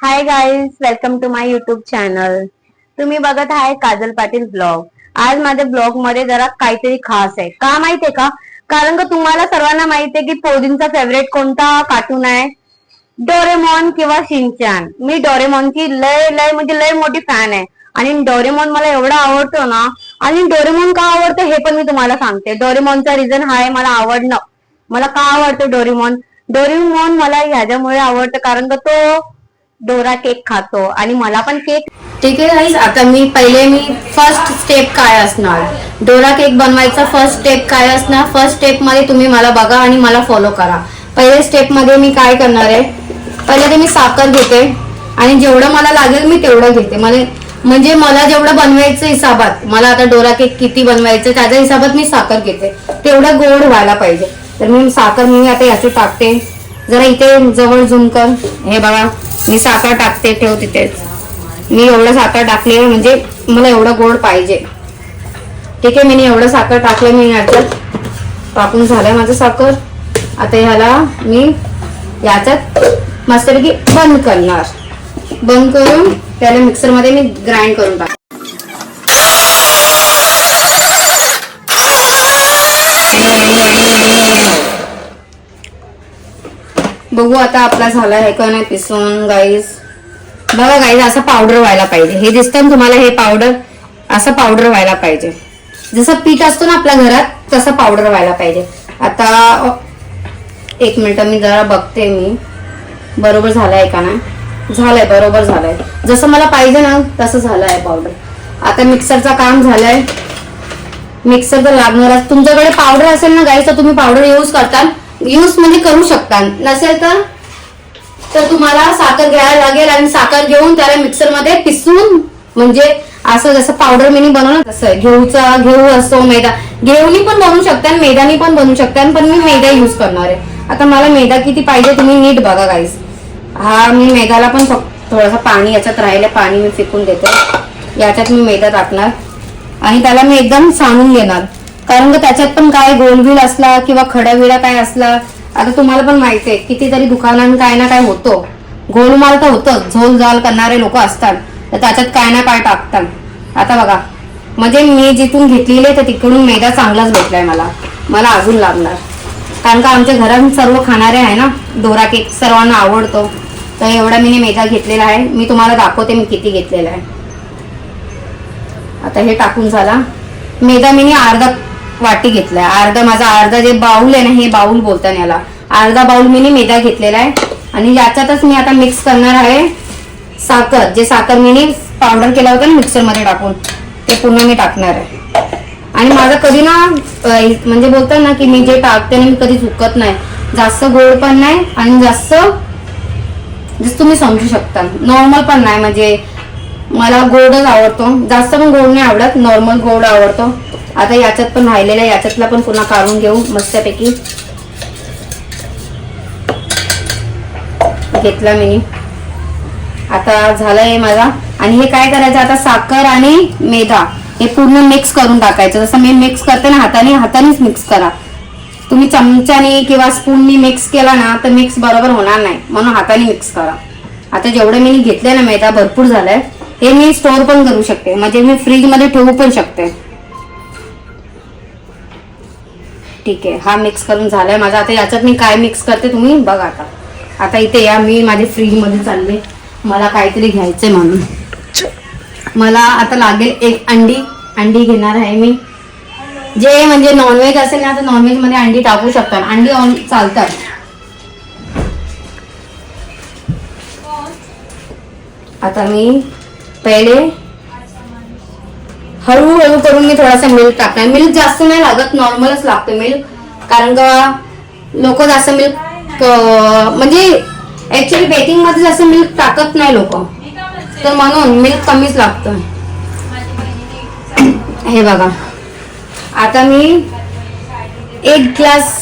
High guys, welcome to my YouTube channel. तुम्ही बघत आहे काजल पाटील ब्लॉग. आज माझ्या ब्लॉग मध्ये जरा काहीतरी खास आहे. का माहितीये का? कारण का तुम्हाला सर्वांना माहितीये की पोरींचा फेवरेट कोणता कार्टून आहे? डोरेमॉन किंवा शिनचॅन. मी डोरेमॉनची लय लय म्हणजे लय मोठी फॅन आहे आणि डोरेमॉन मला एवढा आवडतो ना. आणि डोरेमॉन का आवडतं हे पण मी तुम्हाला सांगते. डोरेमॉनचा रिझन हा आहे मला आवडणं. मला का आवडतं डोरेमॉन? डोरेमॉन मला ह्याच्यामुळे आवडतं कारण का तो डोरा केक खातो आणि मला पण केक. ठीक आहे गाईज, आता मी फर्स्ट स्टेप काय असणार, डोरा केक बनवायचा फर्स्ट स्टेप काय असणार. फर्स्ट स्टेप मध्ये तुम्ही मला बघा आणि मला फॉलो करा. पहिल्या स्टेप मध्ये मी काय करणार आहे, पहिले ते मी साखर घेते आणि जेवढं मला लागेल मी तेवढं घेते. म्हणजे मला जेवढं बनवायचं हिसाबात, मला आता डोरा केक किती बनवायचं त्याच्या हिसाबात मी साखर घेते. तेवढं गोड व्हायला पाहिजे. तर मी साखर आता याची टाकते. जरा इथे जवळ झूम कर. हे बघा, मी साखर टाकते, ठेव तिथेच. मी एवढं साखर टाकले म्हणजे मला एवढं गोड पाहिजे. ठीक आहे, मी एवढं साखर टाकलं. मी याच्यात टाकून झालंय माझं साखर. आता ह्याला मी याच्यात मस्तपैकी बंद करणार. बंद करून त्याला मिक्सर मध्ये मी ग्राइंड करून टाक. बघू आता आपला झाला आहे का नाही पिसून. गाईज बघा गाईज, असं पावडर व्हायला पाहिजे. हे दिसतं ना तुम्हाला, हे पावडर असं पावडर व्हायला पाहिजे. जसं पीठ असतो ना आपल्या घरात तसं पावडर व्हायला पाहिजे. आता एक मिनिट मी जरा बघते मी बरोबर झालंय का नाही. झालंय, बरोबर झालंय. जसं मला पाहिजे ना तसं झालंय पावडर. आता मिक्सरचं काम झालंय. मिक्सर तर लागणारच. तुमच्याकडे पावडर असेल ना गाईज तर तुम्ही पावडर यूज म्हणजे करू शकता. नसेल तर तुम्हाला साखर घ्यायला लागेल आणि साखर घेऊन त्याला मिक्सर मध्ये पिसून, म्हणजे असं जसं पावडर मिनी बनवलं तसं. घेऊ असतो, मैदा घेऊनी पण बनवू शकता, मैदानी पण बनवू शकता, पण मी मैदा यूज करणार आहे. आता मला मैदा किती पाहिजे तुम्ही नीट बघा गाईस. हा, मी मैद्याला पण थोडंसं पाणी याच्यात राहिलं, पाणी मी फेकून देते. याच्यात मी मैदा टाकणार आणि त्याला मी एकदम सांडून घेणार. कारण का त्याच्यात पण काय गोलबिल असला किंवा खडाविडा काय असला, आता तुम्हाला पण माहिती आहे कितीतरी दुकानात काय ना काय होतो. गोलमाल तर होतं, झोल झाल करणारे लोक असतात, तर त्याच्यात काय ना काय टाकतात. आता बघा, म्हणजे मी जिथून घेतलेले तर तिकडून मैदा चांगलाच भेटलाय मला अजून लागणार. कारण का आमच्या घरात सर्व खाणारे आहे ना, डोरा केक सर्वांना आवडतो. तर एवढा मी मैदा घेतलेला आहे. मी तुम्हाला दाखवते मी किती घेतलेला आहे. आता हे टाकून झाला. मैदा मी अर्धा वाटी घेतलाय. अर्धा जे बाउल आहे ना, हे बाउल बोलतात याला, अर्धा बाउल मी मैदा घेतलेला आहे. आणि याच्यातच मी आता मिक्स करणार आहे साखर. जे साखर मी पावडर केला होता ना मिक्सर मध्ये टाकून, ते पूर्ण मी टाकणार आहे. आणि माझं कधी ना म्हणजे बोलतात ना की मी जे टाकते ना मी कधी चुकत नाही. जास्त गोड पण नाही आणि जास्त जसं तुम्ही समजू शकता नॉर्मल पण नाही. म्हणजे मला गोडच आवडतो, जास्त पण गोड नाही आवडत, नॉर्मल गोड आवडतो. आता याच्यात पण राहिलेलं आहे, याच्यातला पण पुन्हा काढून घेऊ मस्तपैकी. घेतला मी. आता झालंय माझा. आणि हे काय करायचं आता, साखर आणि मैदा हे पूर्ण मिक्स करून टाकायचं. जसं मी मिक्स करते ना हातानेच मिक्स करा. तुम्ही चमच्याने किंवा स्पूननी मिक्स केला ना तर मिक्स बरोबर होणार नाही, म्हणून हाताने मिक्स करा. आता जेवढं मी घेतलंय ना मैदा भरपूर झालाय. हे मी स्टोर पण करू शकते, म्हणजे मी फ्रीज मध्ये ठेवू पण शकते. ठीक आहे, हा मिक्स करून झालाय माझा. आता याच्यात मी काय मिक्स करते तुम्ही बघा. आता इथे या, मी माझे फ्रीज मध्ये चालले, मला काहीतरी घ्यायचंय म्हणून. मला आता लागेल एक अंडी घेणार आहे मी. जे म्हणजे नॉनव्हेज असेल ना तर नॉनव्हेज मध्ये अंडी टाकू शकतात, अंडी चालतात. आता मी पहिले हळूहळू करून मी थोडासा मिल्क टाकणार. मिल्क जास्त नाही लागत, नॉर्मलच लागतं मिल्क. कारण का लोक जास्त मिल्क म्हणजे ऍक्च्युली बेकिंग मध्ये जास्त मिल्क टाकत नाही लोक, तर म्हणून मिल्क कमीच लागतं. हे बघा, आता मी एक ग्लास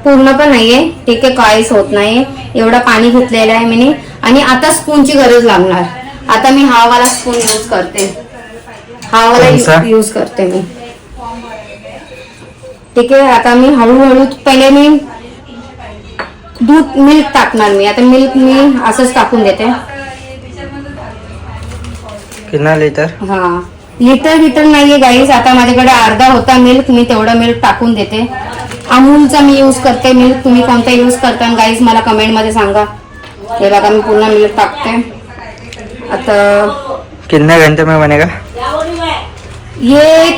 पूर्ण पण नाहीये, ठीक आहे, काहीच होत नाहीये, एवढं पाणी घेतलेलं आहे मी. आणि आता स्पूनची गरज लागणार. आता मी हा वाला स्पून यूज करते, यूज करते मी. ठीक आहे, आता मी हळूहळू पहिले मी दूध मिल्क टाकणार. मी आता मिल्क मी असंच टाकून देते. कितना लिटर? हा लिटर नाहीये गाईस. आता माझ्याकडे अर्धा होता मिल्क, मी तेवढा मिल्क टाकून देते. अमूलचा मी यूज करते मिल्क, तुम्ही कोणता यूज करता गाईस मला कमेंट मध्ये सांगा. हे बघा मी पूर्ण मिल्क टाकते. आता कितने घंटे में बनेगा ये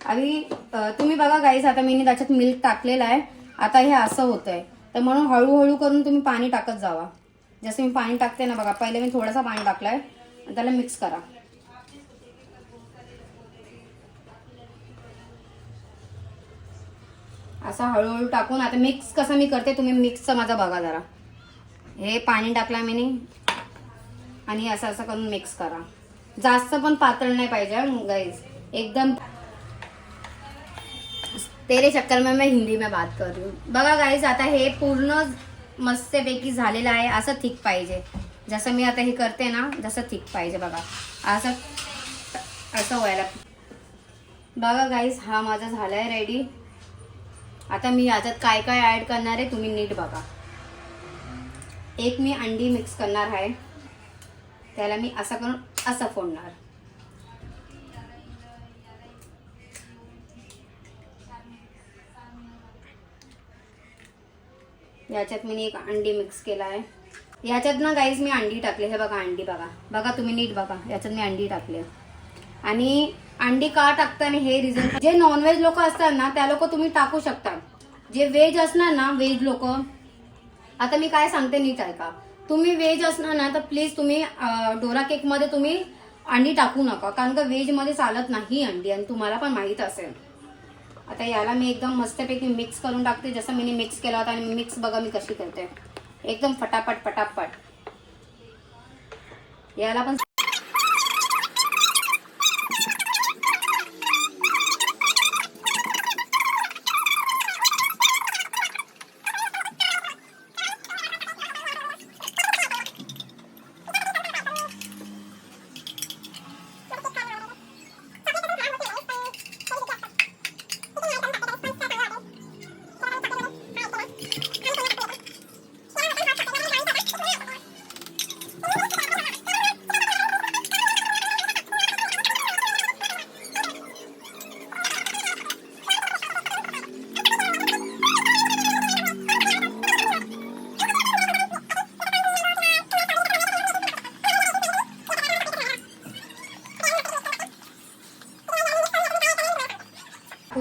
अभी तुम्ही बघा गाईस, आता मी त्याच्यात मिल्क टाकलेला आहे. आता हे असं होतंय, तर म्हणून हळूहळू करून तुम्ही पाणी टाकत जावा. जसं मी पाणी टाकते ना बघा, पहिले मी थोडासा पाणी टाकलाय आणि त्याला मिक्स करा. असं हळूहळू टाकून आता मिक्स कसं मी करते तुम्ही मिक्सचं माझा बघा जरा. हे पाणी टाकला मी आणि असं असं करून मिक्स करा. जास्त पण पातळ नाही पाहिजे गाइस, एकदम. तेरे चक्कर में मैं हिंदी में बात कर रही हूँ. बघा गाइस, आता हे पूर्ण मस्तपैकी झालेलं आहे. असं थिक पाहिजे, जसं मी आता हे करते ना जसं थिक पाहिजे बघा. असं असं व्हायला बघा गाइस. हा माझा झालाय रेडी. आता मी याच्यात काय काय ऍड करणार आहे तुम्ही नीट बघा. एक मी अंडी मिक्स करणार आहे, त्याला मी असं करून असं फोडणार. याच्यात मी एक अंडी मिक्स केला आहे. याच्यात ना गाईज मी अंडी टाकली. हे बघा अंडी बघा बघा तुम्ही नीट बघा. याच्यात मी अंडी टाकली. आणि अंडी का टाकता आणि हे रिझन, जे नॉनव्हेज लोक असतात ना त्या लोक तुम्ही टाकू शकता. जे व्हेज असणार ना व्हेज लोक, आता मी काय सांगते नीट ऐका. तुम्ही व्हेज असणार ना तर प्लीज तुम्ही डोरा केक मध्ये तुम्ही अंडी टाकू नका, कारण का व्हेज मध्ये चालत नाही अंडी आणि तुम्हाला पण माहित असेल. आता याला मी एकदम मस्तपैकी मिक्स करून टाकते, जसं मी मिक्स केला होता. आणि मिक्स बघा मी कशी करते, एकदम फटाफट फटाफट. याला पण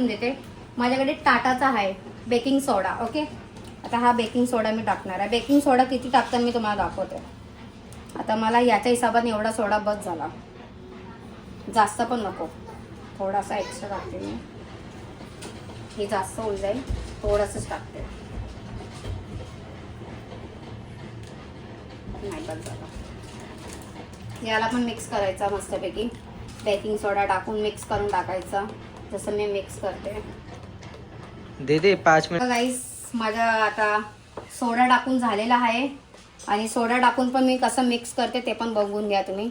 देते. माझ्याकडे टाटाचा आहे बेकिंग सोडा. ओके, आता हा बेकिंग सोडा मी टाकणार आहे. बेकिंग सोडा किती टाकताना मी तुम्हाला दाखवते. आता मला याच्या हिशोबाने एवढा सोडा बस झाला, जास्त पण नको. थोडासा एक्स्ट्रा टाकते मी, हे जास्त होऊन जाईल. थोडंसंच टाकते, नाही बस झाला. याला पण मिक्स करायचा मस्तपैकी. बेकिंग सोडा टाकून मिक्स करून टाकायचा, जसं मी मिक्स करते. दीदी 5 मिनिट. गाईस, माझा आता सोडा टाकून झालेला आहे. आणि सोडा टाकून पण मी कसं मिक्स करते ते पण बघून घ्या तुम्ही.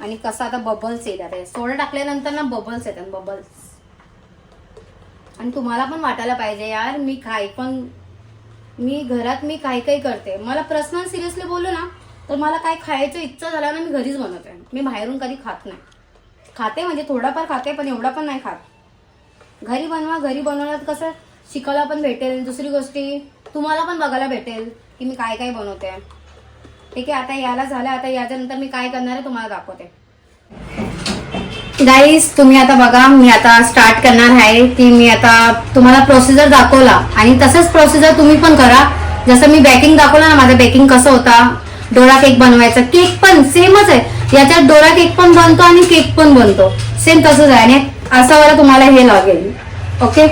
आणि कसं आता बबल्स येतात. सोडा टाकल्यानंतर ना बबल्स येतात, बबल्स. आणि तुम्हाला पण वाटायला पाहिजे यार, मी घरात मी काही करते. मला पर्सनल सिरियसली बोलू ना तर मला काय खायचं इच्छा झाला ना मी घरीच बनवते. मी बाहेरून कधी खात नाही. खाते म्हणजे थोडाफार खाते, पण एवढा पण नाही खात. घरी बनवा. घरी बनवण्यात कसं शिकायला पण भेटेल, दुसरी गोष्टी तुम्हाला पण बघायला भेटेल की मी काय काय बनवते. ठीक आहे, आता याला झालं. आता याच्यानंतर मी काय करणार आहे तुम्हाला दाखवते. गाईस, तुम्ही आता बघा, मी आता स्टार्ट करणार आहे की मी आता तुम्हाला प्रोसिजर दाखवला आणि तसंच प्रोसिजर तुम्ही पण करा. जसं मी बेकिंग दाखवलं ना, माझं बेकिंग कसं होता, डोरा केक बनवायचा. केक पण सेमच आहे. याच्यात डोरा केक पण बनतो आणि केक पण बनतो, सेम तसंच आहे. आणि असं वाला तुम्हाला हे लागेल. ओके,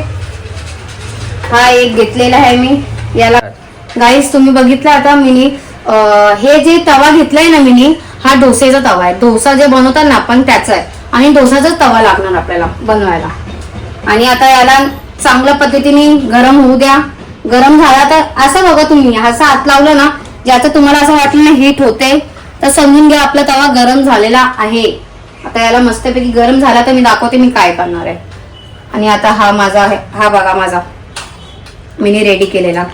हा एक घेतलेला आहे मी. याला गाईस तुम्ही बघितलं आता मिनी हे जे तवा घेतलाय ना मिनी, हा डोसेचा तवा आहे. डोसा जे बनवतात ना आपण त्याचा आहे. आणि डोसाचाच तवा लागणार आपल्याला बनवायला. आणि आता याला चांगल्या पद्धतीने गरम होऊ द्या. गरम झाला तर असं बघा तुम्ही, असं हात लावलं ना, ज्याचं तुम्हाला असं वाटलं ना हीट होते तर समजून घ्या आपला तवा गरम झालेला आहे. आता याला मस्तपैकी गरम झाला तर मी दाखवते मी काय करणार आहे. आणि आता हा माझा आहे, हा बघा माझा मिनी रेडी केलेला.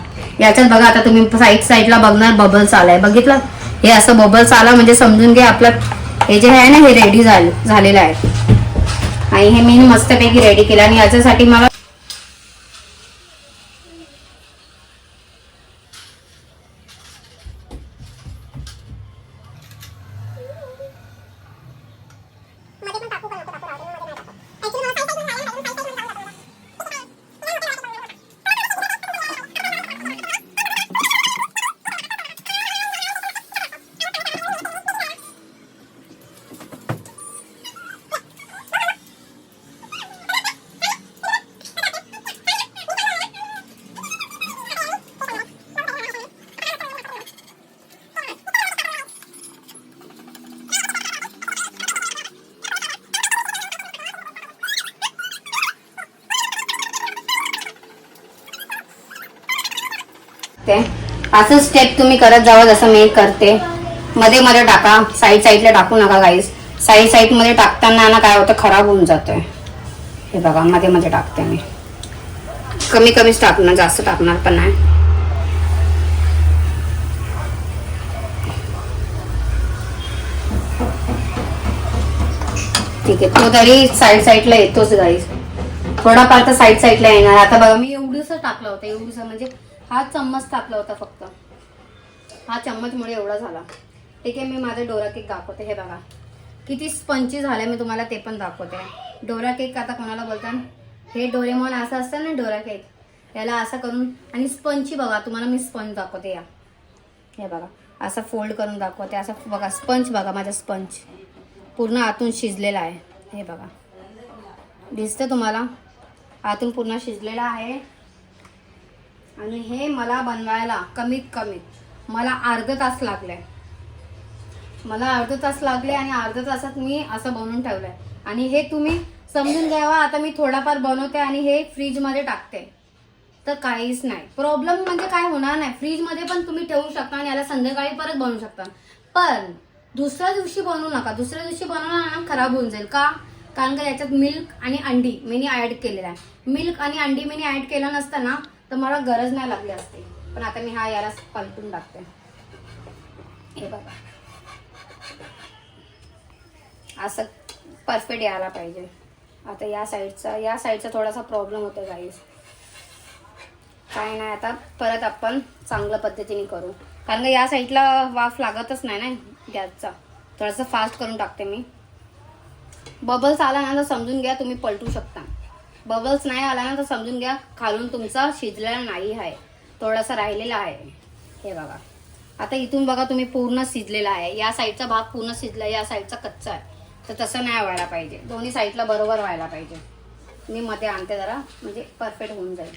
याच्यात बघा आता तुम्ही साईडला बघणार बबल्स आलाय. बघितलं, हे असं बबल्स आला म्हणजे समजून घ्या आपला हे जे आहे ना हे रेडी झालेलं आहे आणि हे मी मस्तपैकी रेडी केलं आणि याच्यासाठी मला असं स्टेप तुम्ही करत जावा जसं मी करते. मध्ये मध्ये टाका, साईडला टाकू नका गाईस. साईड मध्ये टाकताना ना काय होतं खराब होऊन जातोय. हे बघा मध्ये टाकते मी. कमीच टाकणार, जास्त टाकणार पण नाही. ठीक आहे, तो तरी साईडला येतोच गाईस. थोडाफार तर साईडला येणार. आता बघा मी एवढंसं टाकलं होतं, एवढंसं म्हणजे हा चम्मच टाकला होता फक्त. हा चम्मचमुळे एवढा झाला. ठीक आहे, मी माझा डोरा केक दाखवते. हे बघा किती स्पंची झालाय, मी तुम्हाला ते पण दाखवते. डोरा केक आता कोणाला बोलतात, हे डोरेमॉन असं असतं ना डोरा केक, याला असं करून. आणि स्पंची बघा, तुम्हाला मी स्पंज दाखवते. या हे बघा असं फोल्ड करून दाखवते. असं बघा स्पंज बघा, माझा स्पंज पूर्ण आतून शिजलेला आहे. हे बघा दिसतं तुम्हाला, आतून पूर्ण शिजलेला आहे. आणि हे मला बनवायला कमीत मला अर्धा तास लागले. आणि अर्ध्या तासात मी असं बनवून ठेवलंय. आणि हे तुम्ही समजून घ्यावा. आता मी थोडाफार बनवते आणि हे फ्रीजमध्ये टाकते, तर काहीच नाही प्रॉब्लेम. म्हणजे काय होणार नाही. फ्रीजमध्ये पण तुम्ही ठेवू शकता आणि याला संध्याकाळी परत बनवू शकता. पण दुसऱ्या दिवशी बनवू नका. दुसऱ्या दिवशी बनवणार ना खराब होऊन जाईल. का? कारण का याच्यात मिल्क आणि अंडी मी ऍड केलेला आहे. मिल्क आणि अंडी मी ऍड केलं नसतं ना तर मला गरज नाही लागली असते. पण आता मी याला पलटून टाकते. हे बघा असं परफेक्ट यायला पाहिजे. आता या साईडचा थोडासा प्रॉब्लेम होतो गाईस. काय नाही, आता परत आपण चांगल्या पद्धतीने करू. कारण का या साईडला वाफ लागतच नाही ना गॅसचा. थोडासा फास्ट करून टाकते मी. बबल्स आला ना तर समजून घ्या तुम्ही पलटू शकता. बबल्स नाही आला ना तर समजून घ्या खालून तुमचा शिजलेला नाही आहे, थोडासा राहिलेला आहे. हे बघा आता इथून बघा तुम्ही पूर्ण शिजलेला आहे. या साईडचा भाग पूर्ण शिजला, या साईडचा कच्चा आहे. तर तसं नाही व्हायला पाहिजे. दोन्ही साईडला बरोबर व्हायला पाहिजे. मी मध्ये आणते जरा, म्हणजे परफेक्ट होऊन जाईल.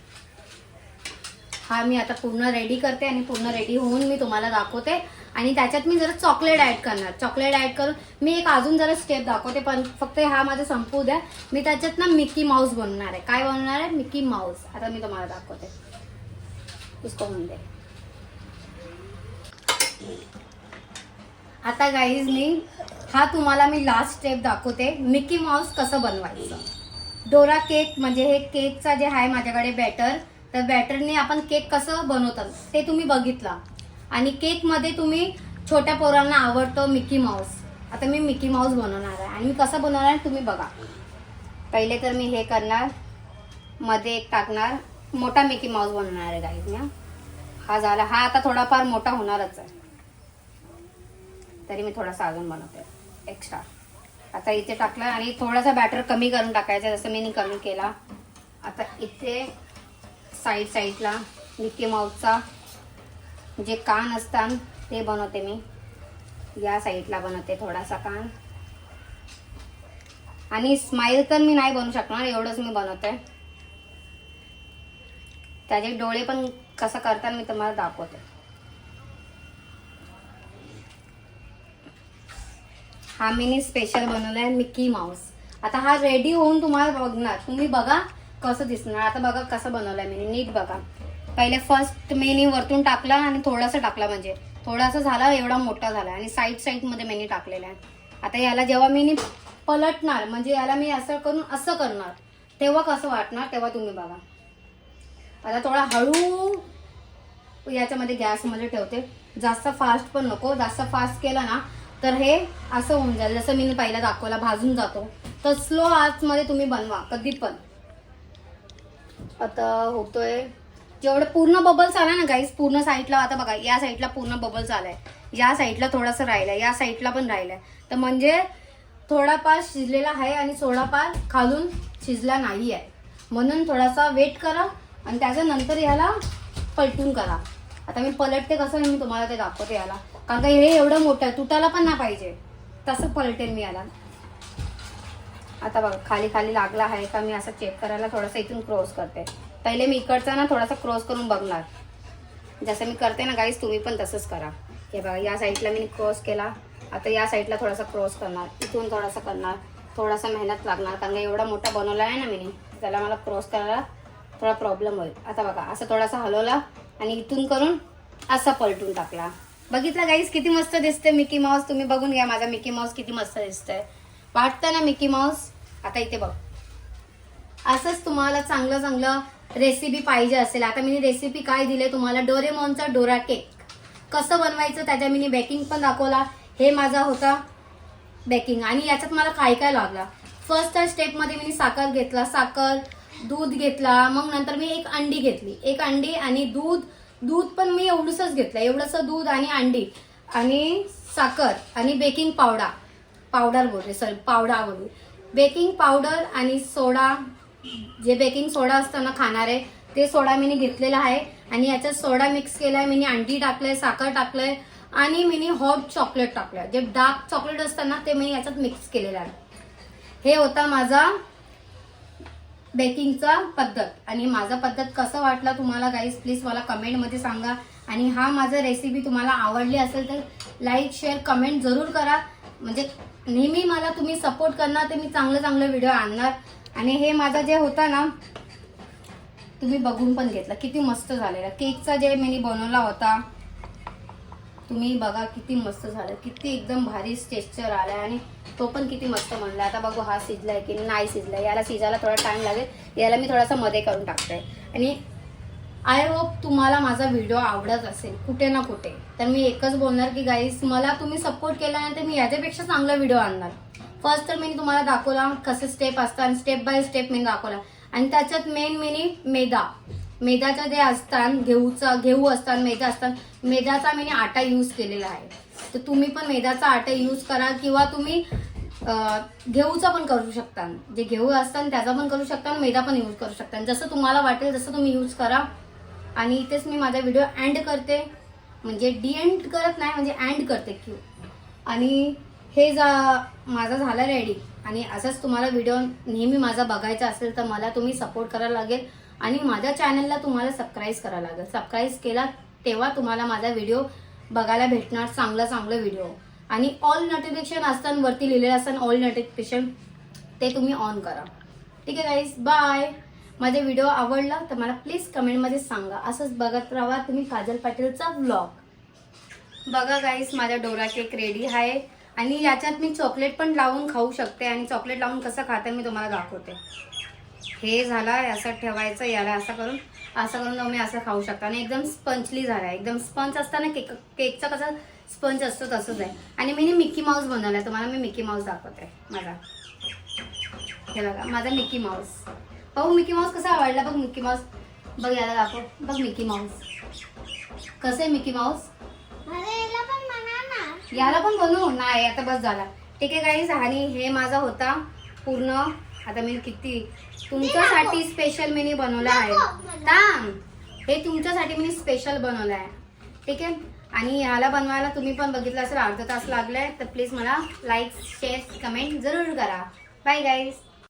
हा मी आता पूर्ण रेडी करते आणि पूर्ण रेडी होऊन मी तुम्हाला दाखवते. आणि त्याच्यात मी जरा चॉकलेट ऍड करणार. चॉकलेट ऍड करून मी एक अजून जरा स्टेप दाखवते. पण फक्त हा माझा संपू द्या. मी त्याच्यात ना मिकी माऊस बनवणार आहे. काय बनवणार आहे? Mickey Mouse. आता मी तुम्हाला दाखवते. इसको होऊन दे. आता गाईज तुम्हाला मी लास्ट स्टेप दाखवते मिकी माऊस कसं बनवायचं. डोरा केक म्हणजे हे केकचा जे आहे माझ्याकडे बॅटर, तर बॅटरने आपण केक कसं बनवतात ते तुम्ही बघितलं. आणि केक मध्ये तुम्ही छोट्या पोरांना आवडतो मिकी माऊस. आता मी मिकी माऊस बनवणार आहे. आणि मी कसं बनवणार आहे तुम्ही बघा. पहिले तर मी हे करणार, मध्ये एक टाकणार, मोठा मिकी माऊस बनवणार आहे गाईज मी. हा झाला. हा आता थोडाफार मोठा होणारच आहे, तरी मी थोडासा अजून बनवते एक्स्ट्रा. आता इथे टाकला आणि थोडासा बॅटर कमी करून टाकायचा, जसं मी कमी केला. आता इथे साईडला मिकी माऊसचा जे कान असतात ते बनवते मी. या साईडला बनवते थोडासा कान. आणि स्माइल तर मी नाही बनवू शकणार, एवढंच मी बनवते. त्याचे डोळे पण कसं करतात मी तुम्हाला दाखवते. हा मी स्पेशल बनवलाय मिकी माऊस. आता हा रेडी होऊन तुम्हाला बघणार, तुम्ही बघा कसं दिसणार. आता बघा कसं बनवलंय मी, नीट बघा. पहिले फर्स्ट मी वरतून टाकला आणि थोडासा टाकला, म्हणजे थोडासा झाला, एवढा मोठा झाला. आणि साईड मध्ये मी टाकलेला आहे. आता याला जेव्हा मी पलटणार, म्हणजे याला मी असं करून असं करणार, तेव्हा कसं वाटणार तेव्हा तुम्ही बघा. आता थोडा हळू याच्यामध्ये गॅसमध्ये ठेवते. जास्त फास्ट पण नको. जास्त फास्ट केला ना तर हे असं होऊन जाईल. जसं मी पहिला दाखवला भाजून जातो, तर स्लो आचमध्ये तुम्ही बनवा कधी पण. आता होतोय जेवढं पूर्ण बबल्स आला ना गाईस, पूर्ण साईडला. आता बघा या साईडला पूर्ण बबल्स आलाय, या साईडला थोडासा राहिलाय, या साईडला पण राहिलाय. तर म्हणजे थोडाफार शिजलेला आहे आणि थोडाफार खालून शिजला नाही आहे. म्हणून थोडासा वेट करा आणि त्याच्यानंतर याला पलटून करा. आता मी पलटते कसं मी तुम्हाला ते दाखवते याला, कारण का हे एवढं मोठं आहे, तुटायला पण नाही पाहिजे, तसं पलटेल मी याला. आता बघा खाली खाली लागला आहे का, मी असं चेक करायला थोडंसं इथून क्रॉस करते. पहिले मी इकडचा ना थोडासा क्रॉस करून बघणार, जसं मी करते ना गाईस, तुम्ही पण तसंच करा. हे बघा या साईडला मी क्रॉस केला, आता या साईडला थोडासा क्रॉस करणार, इथून थोडासा करणार. थोडासा मेहनत लागणार, कारण एवढा मोठा बनवला आहे ना मी, त्याला मला क्रॉस करायला थोडा प्रॉब्लेम होईल. आता बघा असं थोडासा हलवला आणि इथून करून असा पलटून टाकला. बघितलं गाईस किती मस्त दिसते मिकी माऊस. तुम्ही बघून घ्या माझा मिकी माऊस किती मस्त दिसतंय, वाटतं ना मिकी माऊस. आता इथे बघ, असंच तुम्हाला चांगलं चांगलं रेसिपी पाहिजे असेल. आता मी रेसिपी काय दिले तुम्हाला, डोरेमॉनचा डोरा केक कसं बनवायचं, त्याच्या मी बेकिंग पण दाखवला. हे माझा होता बेकिंग. आणि याच्यात मला काय काय लागला. फर्स्ट स्टेपमध्ये मी साखर घेतला, साखर, दूध घेतला, मग नंतर मी एक अंडी घेतली, एक अंडी आणि दूध पण मी एवढंसंच घेतलं, एवढंसं दूध आणि अंडी आणि साखर आणि बेकिंग पावडर बोलते, बेकिंग पावडर आणि सोडा, जे बेकिंग सोडा असतं ना खाणारे, ते सोडा मी घेतलेला आहे. आणि याच्यात सोडा मिक्स केलाय, मी अंडी टाकलंय, साखर टाकलंय आणि मी हॉट चॉकलेट टाकलंय. जे डार्क चॉकलेट असतं ना ते मी याच्यात मिक्स केलेलं आहे. हे होता माझा बेकिंगचा पद्धत. आणि माझा पद्धत कसं वाटला तुम्हाला गाईज, प्लीज मला कमेंटमध्ये सांगा. आणि हा माझा रेसिपी तुम्हाला आवडली असेल तर लाईक शेअर कमेंट जरूर करा. म्हणजे नेहमी मला तुम्ही सपोर्ट करणार तर मी चांगलं चांगलं व्हिडिओ आणणार. आणि हे माझा जे होता ना, तुम्ही बघून पण घेतला किती मस्त झालेला. केकचा जे मी बनवला होता तुम्ही बघा किती मस्त झालं, किती एकदम भारी टेक्स्चर आलाय आणि तो पण किती मस्त बनला. आता बघू हा शिजलाय की नाही शिजलाय, याला शिजायला थोडा टाइम लागेल, याला मी थोडासा मध्ये करून टाकते. आणि आय होप तुम्हाला माझा व्हिडिओ आवडत असेल कुठे ना कुठे. तर मी एकच बोलणार की गाईस, मला तुम्ही सपोर्ट केल्यानंतर मी याच्यापेक्षा चांगला व्हिडिओ आणणार. फर्स्ट तर मी तुम्हाला दाखवला कसे स्टेप असतात, स्टेप बाय स्टेप मी दाखवला. आणि त्याच्यात मेन मैदाचा जे असतात, घेऊ असतात, मैदा असतात, मैद्याचा मी आटा यूज केलेला आहे. तर तुम्ही पण मैद्याचा आटा यूज करा किंवा तुम्ही घेऊचा पण करू शकता. जे घेऊ असतात त्याचा पण करू शकता, मैदा पण यूज करू शकता. जसं तुम्हाला वाटेल तसं तुम्ही यूज करा. आणि इथेच मी माझा व्हिडिओ एंड करते, म्हणजे डी एंड करत नाही, म्हणजे एंड करते क्यू. आणि हे माझा झाला रेडी. आणि असंच तुम्हाला व्हिडिओ नेहमी माझा बघायचा असेल तर मला तुम्ही सपोर्ट करायला लागेल आणि माझ्या चॅनलला तुम्हाला सबस्क्राईब करायला लागेल. सबस्क्राईब केला तेव्हा तुम्हाला माझा व्हिडिओ बघायला भेटणार, चांगला व्हिडिओ. आणि ऑल नोटिफिकेशन असतात, वरती लिहिलेलं असतात ऑल नोटिफिकेशन, ते तुम्ही ऑन करा. ठीक आहे गाईज, बाय. माझा व्हिडिओ आवडला तर मला प्लीज कमेंटमध्ये सांगा. असंच बघत राहा तुम्ही काजल पाटीलचा व्लॉग. बघा गाईज, माझा डोरा केक रेडी आहे. आणि याच्यात मी चॉकलेट पण लावून खाऊ शकते. आणि चॉकलेट लावून कसं खाते मी तुम्हाला दाखवते. हे झाला, असं ठेवायचं, याला असं करून तुम्ही असं खाऊ शकता. आणि एकदम स्पंजली झाला, एकदम स्पंज असतं ना केकचा कसा स्पंज असतो तसंच आहे. आणि मी मिकी माऊस बनवला, तुम्हाला मी मिकी माऊस दाखवते माझा. हे बघा माझा मिकी माऊस. बघू मिकी माऊस कसा आवडला, बघ मिकी माऊस, बघ याला दाखव, बघ मिकी माऊस कसं आहे. मिकी माऊस याला पण बनवू नाही, आता बस झाला. ठीक आहे गाईज, आणि हे माझा होता पूर्ण. आता मी किती तुमच्यासाठी स्पेशल मी बनवलं आहे, हे तुमच्यासाठी मी स्पेशल बनवलं आहे. ठीक आहे. आणि याला बनवायला तुम्ही पण बघितलं असेल अर्धा तास लागलाय. तर प्लीज मला लाईक शेअर कमेंट जरूर करा. Bye guys.